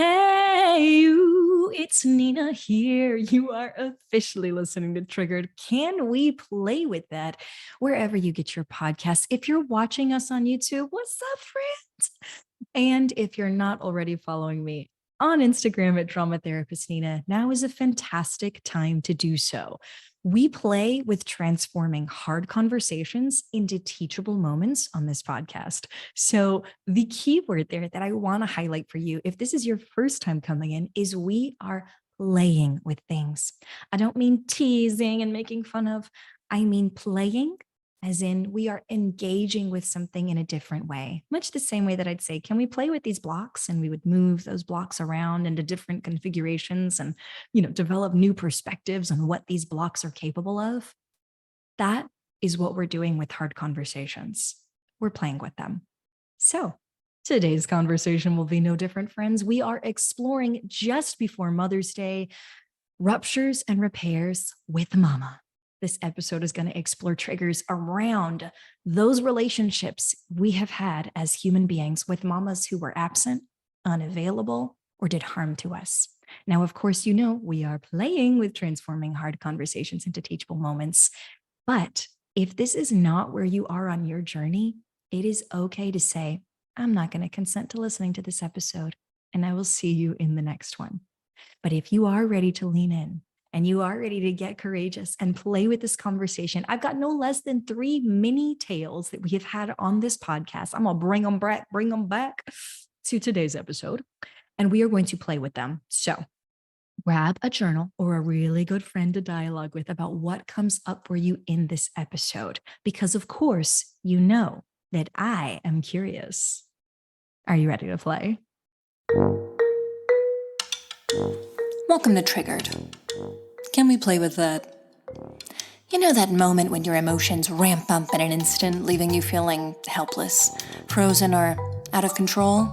Hey, you, it's Nina here. You are officially listening to Triggered. Can we play with that wherever you get your podcasts? If you're watching us on YouTube, what's up, friends? And if you're not already following me on Instagram at Drama Therapist Nina, now is a fantastic time to do so. We play with transforming hard conversations into teachable moments on this podcast. So the key word there that I want to highlight for you, if this is your first time coming in, is we are playing with things. I don't mean teasing and making fun of. I mean playing, as in we are engaging with something in a different way, much the same way that I'd say, can we play with these blocks? And we would move those blocks around into different configurations and, develop new perspectives on what these blocks are capable of. That is what we're doing with hard conversations. We're playing with them. So today's conversation will be no different, friends. We are exploring just before Mother's Day, ruptures and repairs with mama. This episode is going to explore triggers around those relationships we have had as human beings with mamas who were absent, unavailable, or did harm to us. Now, of course, we are playing with transforming hard conversations into teachable moments. But if this is not where you are on your journey, it is okay to say, I'm not going to consent to listening to this episode, and I will see you in the next one. But if you are ready to lean in and you are ready to get courageous and play with this conversation, I've got no less than 3 mini tales that we have had on this podcast. I'm going to bring them back to today's episode, and we are going to play with them. So grab a journal or a really good friend to dialogue with about what comes up for you in this episode, because of course, you know that I am curious. Are you ready to play? Welcome to Triggered. Can we play with that? You know that moment when your emotions ramp up in an instant, leaving you feeling helpless, frozen, or out of control?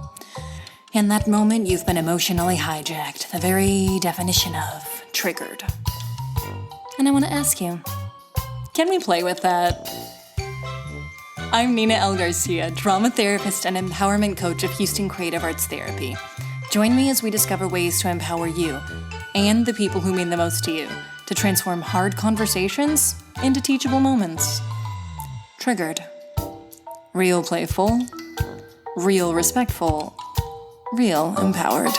In that moment, you've been emotionally hijacked, the very definition of triggered. And I want to ask you, can we play with that? I'm Nina L. Garcia, drama therapist and empowerment coach of Houston Creative Arts Therapy. Join me as we discover ways to empower you and the people who mean the most to you to transform hard conversations into teachable moments. Triggered. Real playful, real respectful, real empowered.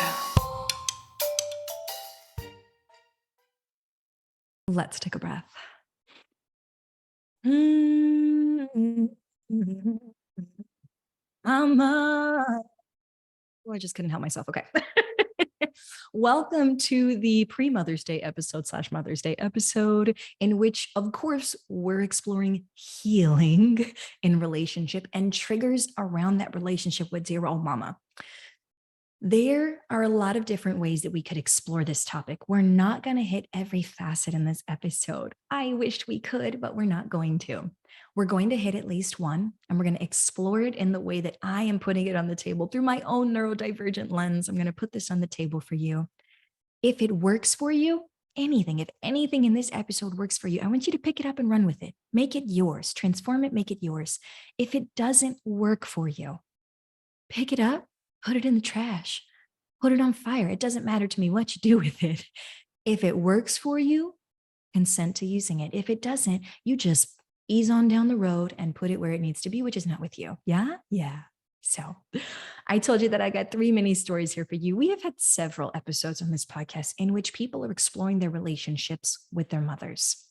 Let's take a breath. I just couldn't help myself. Okay. Welcome to the pre-Mother's Day episode / Mother's Day episode, in which, of course, we're exploring healing in relationship and triggers around that relationship with dear old mama. There are a lot of different ways that we could explore this topic. We're not going to hit every facet in this episode. I wished we could, but we're not going to. We're going to hit at least one, and we're going to explore it in the way that I am putting it on the table through my own neurodivergent lens. I'm going to put this on the table for you. If it works for you, if anything in this episode works for you, I want you to pick it up and run with it. Make it yours. Transform it, make it yours. If it doesn't work for you, pick it up, put it in the trash, put it on fire. It doesn't matter to me what you do with it. If it works for you, consent to using it. If it doesn't, you just ease on down the road and put it where it needs to be, which is not with you. Yeah. So I told you that I got 3 mini stories here for you. We have had several episodes on this podcast in which people are exploring their relationships with their mothers.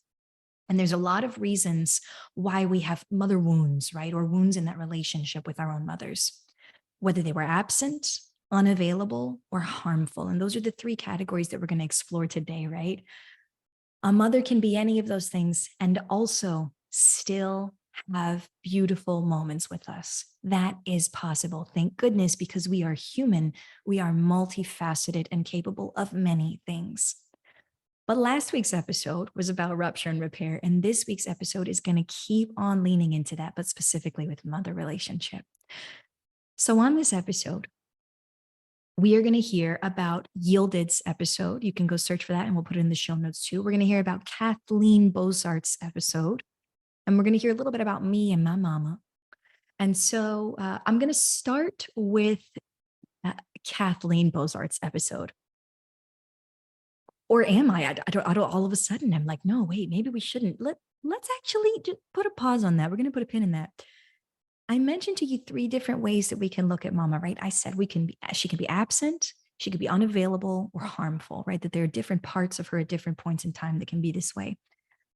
And there's a lot of reasons why we have mother wounds, right? Or wounds in that relationship with our own mothers, whether they were absent, unavailable, or harmful. And those are the 3 categories that we're going to explore today, right? A mother can be any of those things and also still have beautiful moments with us. That is possible. Thank goodness, because we are human. We are multifaceted and capable of many things. But last week's episode was about rupture and repair. And this week's episode is going to keep on leaning into that, but specifically with mother relationship. So on this episode, we are going to hear about Yielded's episode. You can go search for that and we'll put it in the show notes too. We're going to hear about Kathleen Bozart's episode. And we're going to hear a little bit about me and my mama. And so I'm going to start with Kathleen Bozart's episode. Or am I? I don't all of a sudden I'm like, no, wait, maybe we shouldn't. Let's actually just put a pause on that. We're going to put a pin in that. I mentioned to you 3 different ways that we can look at mama, right? I said she can be absent, she could be unavailable, or harmful, right? That there are different parts of her at different points in time that can be this way.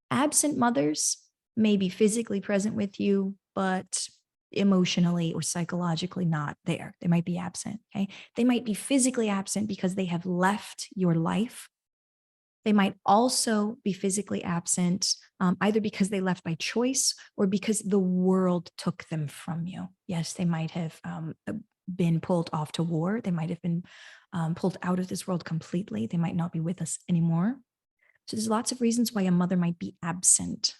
Absent mothers may be physically present with you, but emotionally or psychologically not there. They might be absent, okay? They might be physically absent because they have left your life. They might also be physically absent, either because they left by choice or because the world took them from you. Yes, they might have been pulled off to war. They might have been pulled out of this world completely. They might not be with us anymore. So there's lots of reasons why a mother might be absent.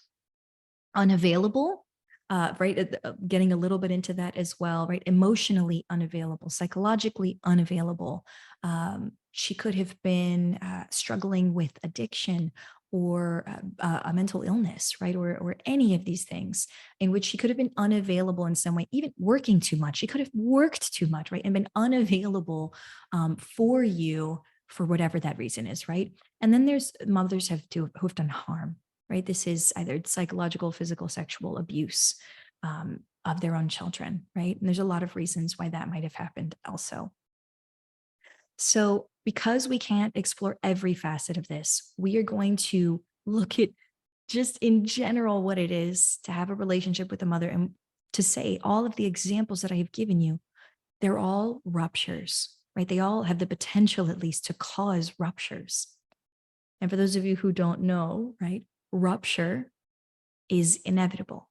Unavailable, right? Getting a little bit into that as well, right? Emotionally unavailable, psychologically unavailable. She could have been struggling with addiction or a mental illness, right? Or any of these things in which she could have been unavailable in some way, even working too much. She could have worked too much, right? And been unavailable for you for whatever that reason is, right? And then there's mothers who have done harm, right? This is either psychological, physical, sexual abuse of their own children, right? And there's a lot of reasons why that might have happened also. So because we can't explore every facet of this, we are going to look at just in general what it is to have a relationship with a mother, and to say all of the examples that I have given you, they're all ruptures, right? They all have the potential at least to cause ruptures. And for those of you who don't know, right, rupture is inevitable.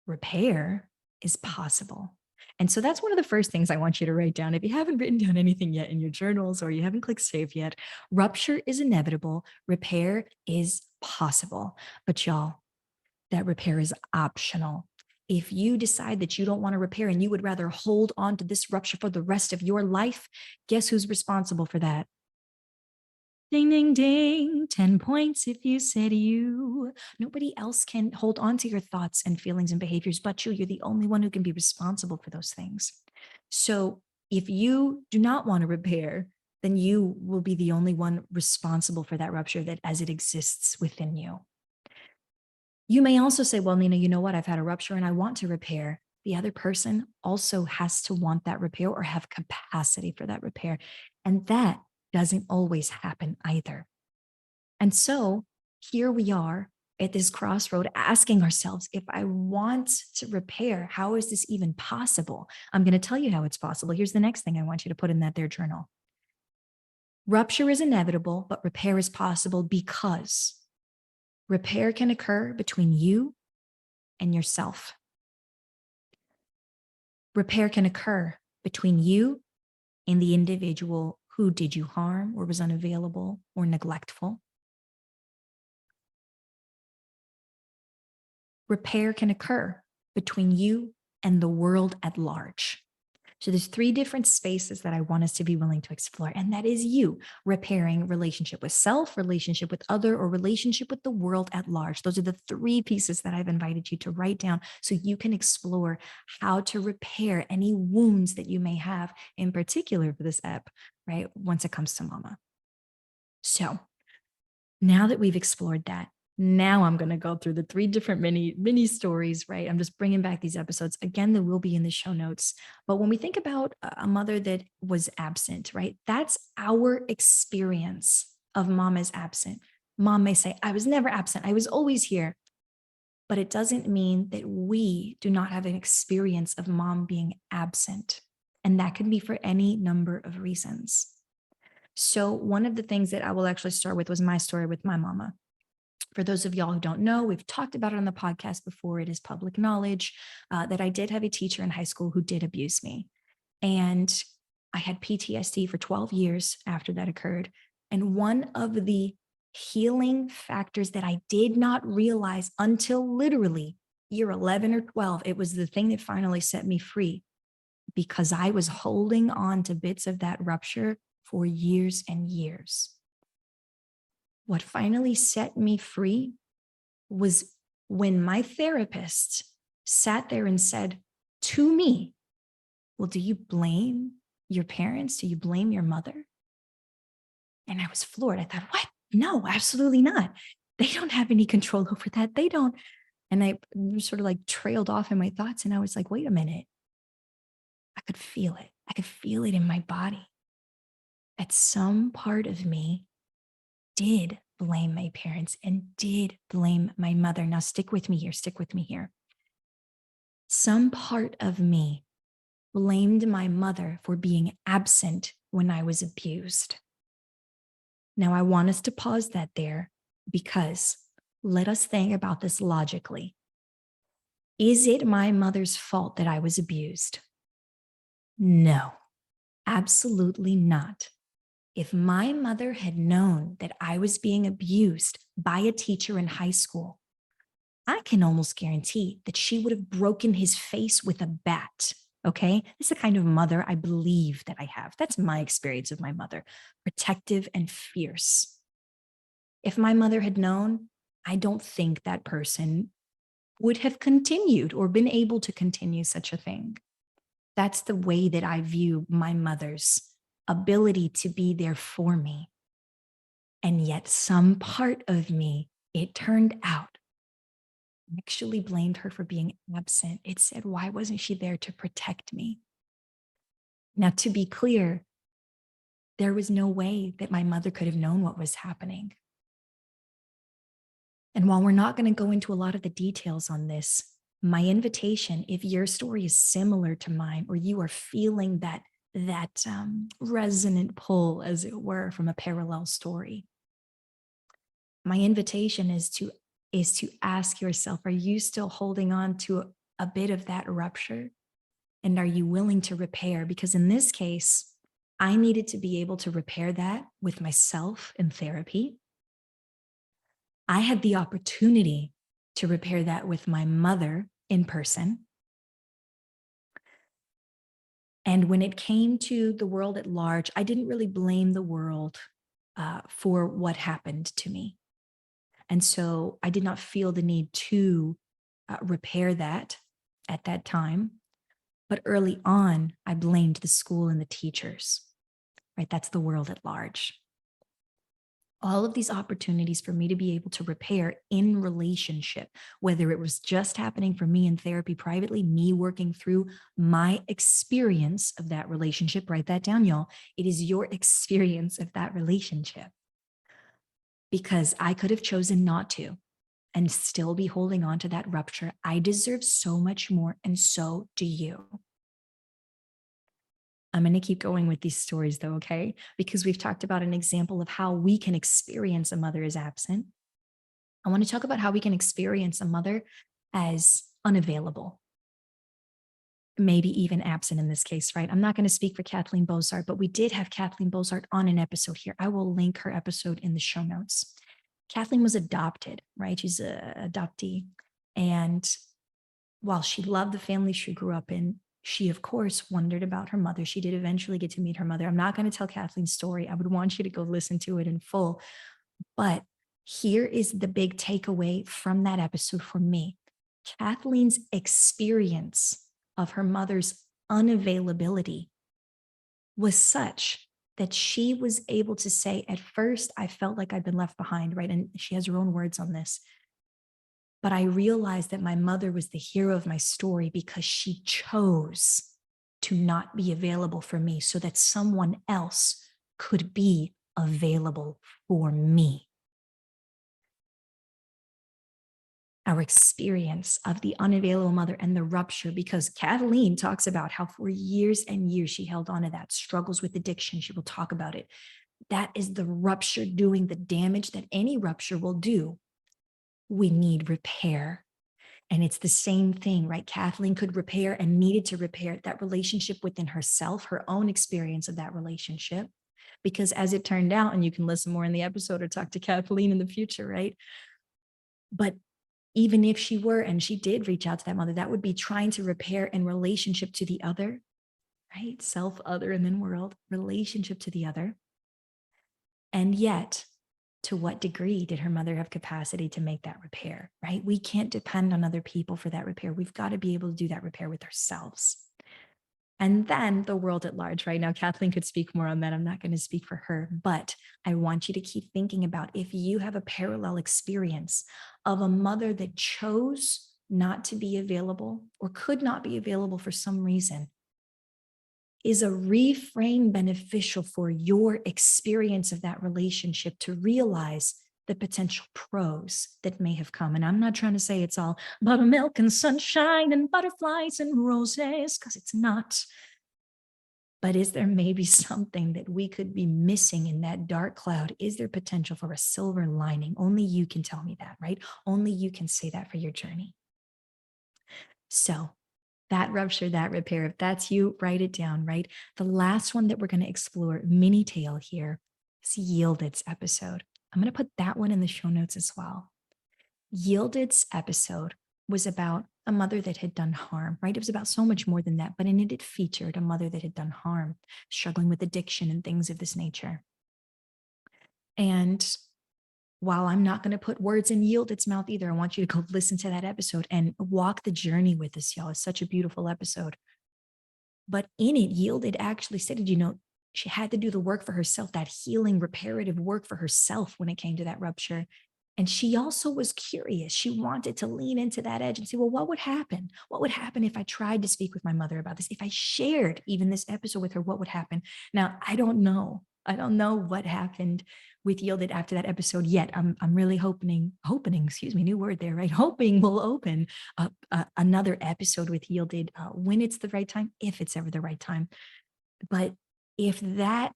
Repair is possible. And so that's one of the first things I want you to write down. If you haven't written down anything yet in your journals or you haven't clicked save yet, rupture is inevitable. Repair is possible. But y'all, that repair is optional. If you decide that you don't want to repair and you would rather hold on to this rupture for the rest of your life, guess who's responsible for that? Ding, ding, ding. 10 points if you said you. Nobody else can hold on to your thoughts and feelings and behaviors but you. You're the only one who can be responsible for those things. So if you do not want to repair, then you will be the only one responsible for that rupture that as it exists within you. You may also say, well, Nina, you know what? I've had a rupture and I want to repair. The other person also has to want that repair or have capacity for that repair. And that doesn't always happen either. And so here we are at this crossroad asking ourselves, if I want to repair, how is this even possible? I'm going to tell you how it's possible. Here's the next thing I want you to put in that there journal. Rupture is inevitable, but repair is possible because repair can occur between you and yourself. Repair can occur between you and the individual who did you harm or was unavailable or neglectful. Repair can occur between you and the world at large. So there's 3 different spaces that I want us to be willing to explore. And that is you repairing relationship with self, relationship with other, or relationship with the world at large. Those are the 3 pieces that I've invited you to write down so you can explore how to repair any wounds that you may have, in particular for this ep, right? Once it comes to mama. So now that we've explored that, now I'm going to go through the 3 different mini stories, right? I'm just bringing back these episodes. Again, they will be in the show notes. But when we think about a mother that was absent, right? That's our experience of mom is absent. Mom may say, I was never absent. I was always here. But it doesn't mean that we do not have an experience of mom being absent. And that can be for any number of reasons. So one of the things that I will actually start with was my story with my mama. For those of y'all who don't know, we've talked about it on the podcast before. It is public knowledge that I did have a teacher in high school who did abuse me. And I had PTSD for 12 years after that occurred. And one of the healing factors that I did not realize until literally year 11 or 12, it was the thing that finally set me free, because I was holding on to bits of that rupture for years and years. What finally set me free was when my therapist sat there and said to me, well, do you blame your parents? Do you blame your mother? And I was floored. I thought, what? No, absolutely not. They don't have any control over that. They don't. And I sort of like trailed off in my thoughts. And I was like, wait a minute. I could feel it. I could feel it in my body. That some part of me did blame my parents and did blame my mother. Now, stick with me here. Stick with me here. Some part of me blamed my mother for being absent when I was abused. Now, I want us to pause that there because let us think about this logically. Is it my mother's fault that I was abused? No, absolutely not. If my mother had known that I was being abused by a teacher in high school, I can almost guarantee that she would have broken his face with a bat. Okay. This is the kind of mother I believe that I have. That's my experience of my mother, protective and fierce. If my mother had known, I don't think that person would have continued or been able to continue such a thing. That's the way that I view my mother's ability to be there for me. And yet, some part of me, it turned out, actually blamed her for being absent. It said, why wasn't she there to protect me? Now, to be clear, there was no way that my mother could have known what was happening. And while we're not going to go into a lot of the details on this, my invitation, if your story is similar to mine, or you are feeling that resonant pull, as it were, from a parallel story, my invitation is to ask yourself, are you still holding on to a bit of that rupture? And are you willing to repair? Because in this case, I needed to be able to repair that with myself in therapy. I had the opportunity to repair that with my mother in person. And when it came to the world at large, I didn't really blame the world for what happened to me. And so I did not feel the need to repair that at that time. But early on, I blamed the school and the teachers, right? That's the world at large. All of these opportunities for me to be able to repair in relationship, whether it was just happening for me in therapy privately, me working through my experience of that relationship. Write that down, y'all. It is your experience of that relationship. Because I could have chosen not to and still be holding on to that rupture. I deserve so much more, and so do you. I'm going to keep going with these stories though, okay? Because we've talked about an example of how we can experience a mother as absent. I want to talk about how we can experience a mother as unavailable, maybe even absent in this case, right? I'm not going to speak for Kathleen Bozart, but we did have Kathleen Bozart on an episode here. I will link her episode in the show notes. Kathleen was adopted, right? She's an adoptee. And while she loved the family she grew up in, she, of course, wondered about her mother. She did eventually get to meet her mother. I'm not going to tell Kathleen's story. I would want you to go listen to it in full. But here is the big takeaway from that episode for me. Kathleen's experience of her mother's unavailability was such that she was able to say, at first, I felt like I'd been left behind, right? And she has her own words on this. But I realized that my mother was the hero of my story because she chose to not be available for me so that someone else could be available for me. Our experience of the unavailable mother and the rupture, because Kathleen talks about how for years and years she held on to that, struggles with addiction. She will talk about it. That is the rupture doing the damage that any rupture will do. We need repair. And it's the same thing, right? Kathleen could repair and needed to repair that relationship within herself, her own experience of that relationship. Because as it turned out, and you can listen more in the episode or talk to Kathleen in the future, right? But even if she were, and she did reach out to that mother, that would be trying to repair in relationship to the other, right? Self, other, and then world, relationship to the other. And yet, to what degree did her mother have capacity to make that repair, right? We can't depend on other people for that repair. We've got to be able to do that repair with ourselves. and then the world at large. Right now, Kathleen could speak more on that. I'm not going to speak for her, but I want you to keep thinking about if you have a parallel experience of a mother that chose not to be available or could not be available for some reason. Is a reframe beneficial for your experience of that relationship to realize the potential pros that may have come? And I'm not trying to say it's all buttermilk and sunshine and butterflies and roses, because it's not. But is there maybe something that we could be missing in that dark cloud? Is there potential for a silver lining? Only you can tell me that, right? Only you can say that for your journey. So that rupture, that repair, if that's you, write it down, right? The last one that we're going to explore, mini tale here, is Yielded's episode. I'm going to put that one in the show notes as well. Yielded's episode was about a mother that had done harm, right? It was about so much more than that, but in it featured a mother that had done harm, struggling with addiction and things of this nature. And while I'm not going to put words in Yielded's mouth either, I want you to go listen to that episode and walk the journey with us, y'all. It's such a beautiful episode. But in it, Yielded actually stated, she had to do the work for herself, that healing, reparative work for herself when it came to that rupture. And she also was curious. She wanted to lean into that edge and say, well, what would happen? What would happen if I tried to speak with my mother about this? If I shared even this episode with her, what would happen? Now, I don't know. I don't know what happened with Yielded after that episode yet. I'm really hoping, new word there, right? Hoping we'll open up another episode with Yielded when it's the right time, if it's ever the right time. But if that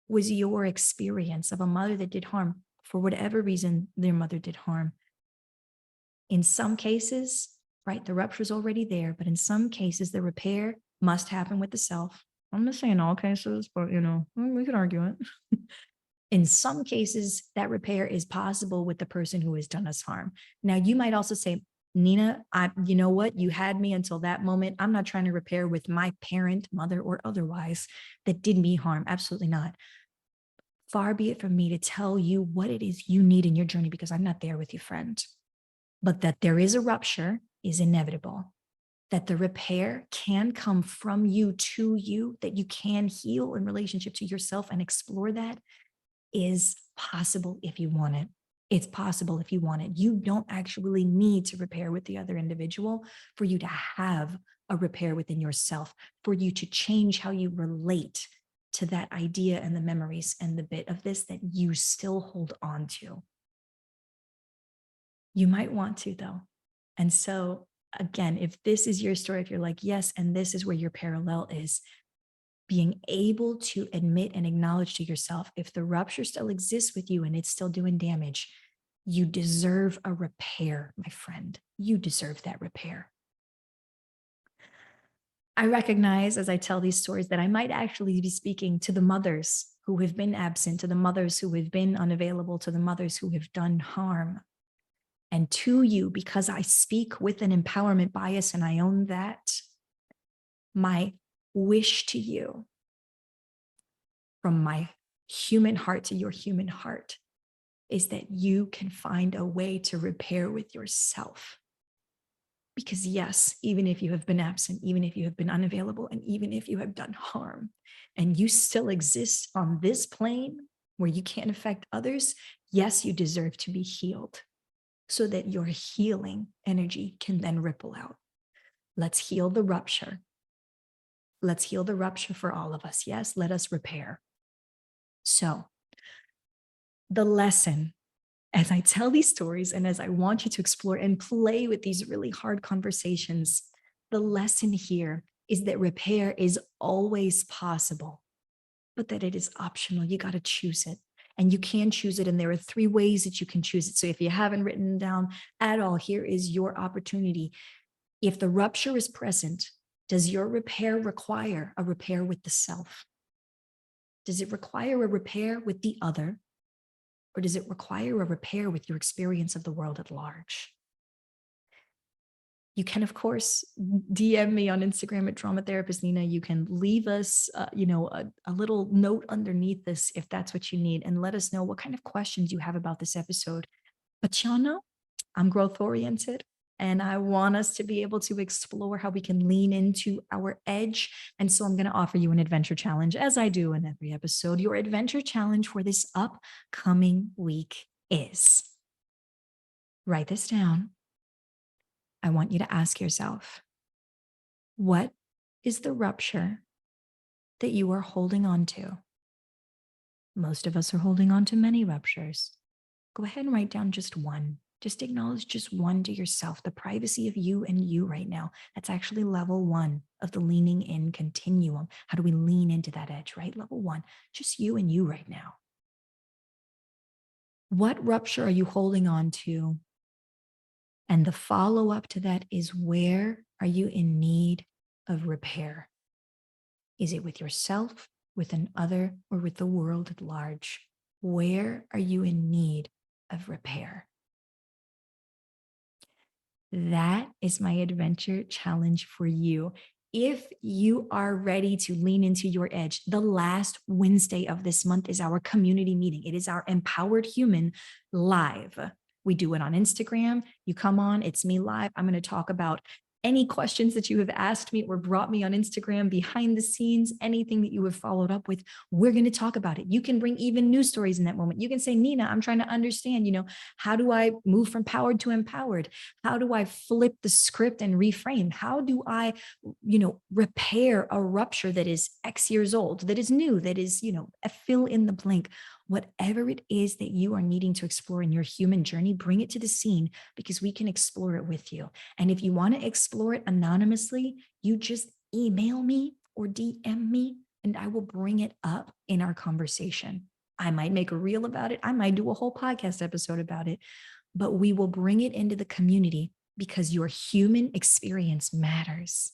was your experience of a mother that did harm, for whatever reason, their mother did harm. In some cases, right, the rupture is already there, but in some cases, the repair must happen with the self. I'm not saying all cases, but we could argue it. In some cases, that repair is possible with the person who has done us harm. Now, you might also say, Nina, you know what? You had me until that moment. I'm not trying to repair with my parent, mother, or otherwise that did me harm. Absolutely not. Far be it from me to tell you what it is you need in your journey, because I'm not there with you, friend. But that there is a rupture is inevitable. That the repair can come from you to you, that you can heal in relationship to yourself and explore that is possible if you want it. It's possible if you want it. You don't actually need to repair with the other individual for you to have a repair within yourself, for you to change how you relate to that idea and the memories and the bit of this that you still hold on to. You might want to, though. And so, again, if this is your story, if you're like, yes, and this is where your parallel is, being able to admit and acknowledge to yourself, if the rupture still exists with you and it's still doing damage, you deserve a repair, my friend. You deserve that repair. I recognize as I tell these stories that I might actually be speaking to the mothers who have been absent, to the mothers who have been unavailable, to the mothers who have done harm. And to you, because I speak with an empowerment bias and I own that, my wish to you from my human heart to your human heart is that you can find a way to repair with yourself. Because yes, even if you have been absent, even if you have been unavailable, and even if you have done harm, and you still exist on this plane where you can't affect others, yes, you deserve to be healed so that your healing energy can then ripple out. Let's heal the rupture. Let's heal the rupture for all of us. Yes, let us repair. So the lesson, as I tell these stories and as I want you to explore and play with these really hard conversations, the lesson here is that repair is always possible, but that it is optional. You got to choose it. And you can choose it. And there are 3 ways that you can choose it. So if you haven't written down at all, here is your opportunity. If the rupture is present, does your repair require a repair with the self? Does it require a repair with the other? Or does it require a repair with your experience of the world at large? You can, of course, DM me on Instagram at Drama Therapist Nina. You can leave us, a little note underneath this if that's what you need, and let us know what kind of questions you have about this episode. But y'all know, I'm growth oriented, And I want us to be able to explore how we can lean into our edge. And so I'm going to offer you an adventure challenge, as I do in every episode. Your adventure challenge for this upcoming week is, write this down. I want you to ask yourself, what is the rupture that you are holding on to? Most of us are holding on to many ruptures. Go ahead and write down just one. Just acknowledge just one to yourself, the privacy of you and you right now. That's actually level one of the leaning in continuum. How do we lean into that edge, right? Level one, just you and you right now. What rupture are you holding on to? And the follow up to that is, where are you in need of repair? Is it with yourself, with another, or with the world at large? Where are you in need of repair? That is my adventure challenge for you. If you are ready to lean into your edge, the last Wednesday of this month is our community meeting. It is our Empowered Human Live. We do it on Instagram. You come on, it's me live. I'm going to talk about any questions that you have asked me or brought me on Instagram, behind the scenes, anything that you have followed up with. We're going to talk about it. You can bring even news stories in that moment. You can say, Nina, I'm trying to understand, how do I move from powered to empowered? How do I flip the script and reframe? How do I, repair a rupture that is X years old, that is new, that is, a fill in the blank? Whatever it is that you are needing to explore in your human journey, bring it to the scene, because we can explore it with you. And if you want to explore it anonymously, you just email me or DM me, and I will bring it up in our conversation. I might make a reel about it. I might do a whole podcast episode about it, but we will bring it into the community because your human experience matters.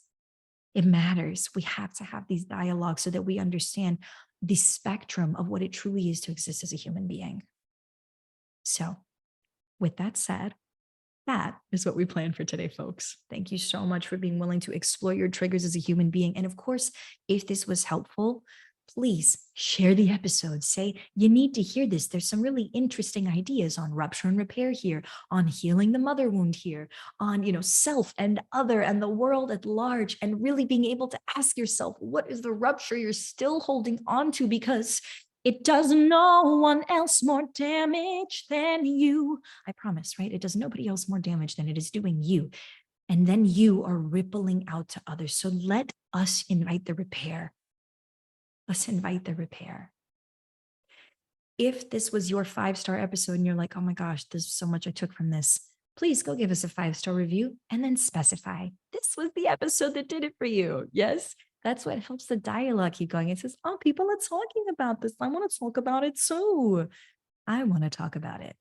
It matters. We have to have these dialogues so that we understand the spectrum of what it truly is to exist as a human being. So, with that said, that is what we plan for today, folks. Thank you so much for being willing to explore your triggers as a human being. And of course, if this was helpful, please share the episode. Say, you need to hear this. There's some really interesting ideas on rupture and repair here, on healing the mother wound here, on, self and other and the world at large, and really being able to ask yourself, what is the rupture you're still holding on to? Because it does no one else more damage than you. I promise, right? It does nobody else more damage than it is doing you. And then you are rippling out to others. So let us invite the repair. Let's invite the repair. If this was your 5-star episode and you're like, oh my gosh, there's so much I took from this, please go give us a 5-star review and then specify this was the episode that did it for you. Yes, that's what helps the dialogue keep going. It says, oh, people are talking about this. I want to talk about it too. I want to talk about it.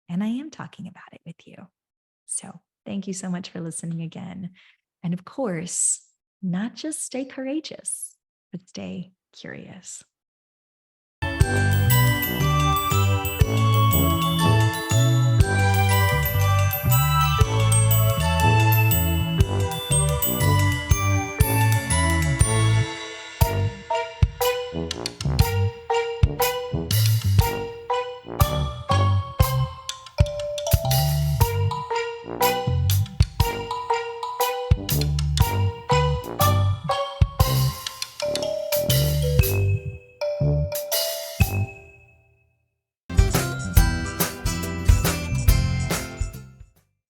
And I am talking about it with you. So thank you so much for listening again. And of course, not just stay courageous, but stay curious.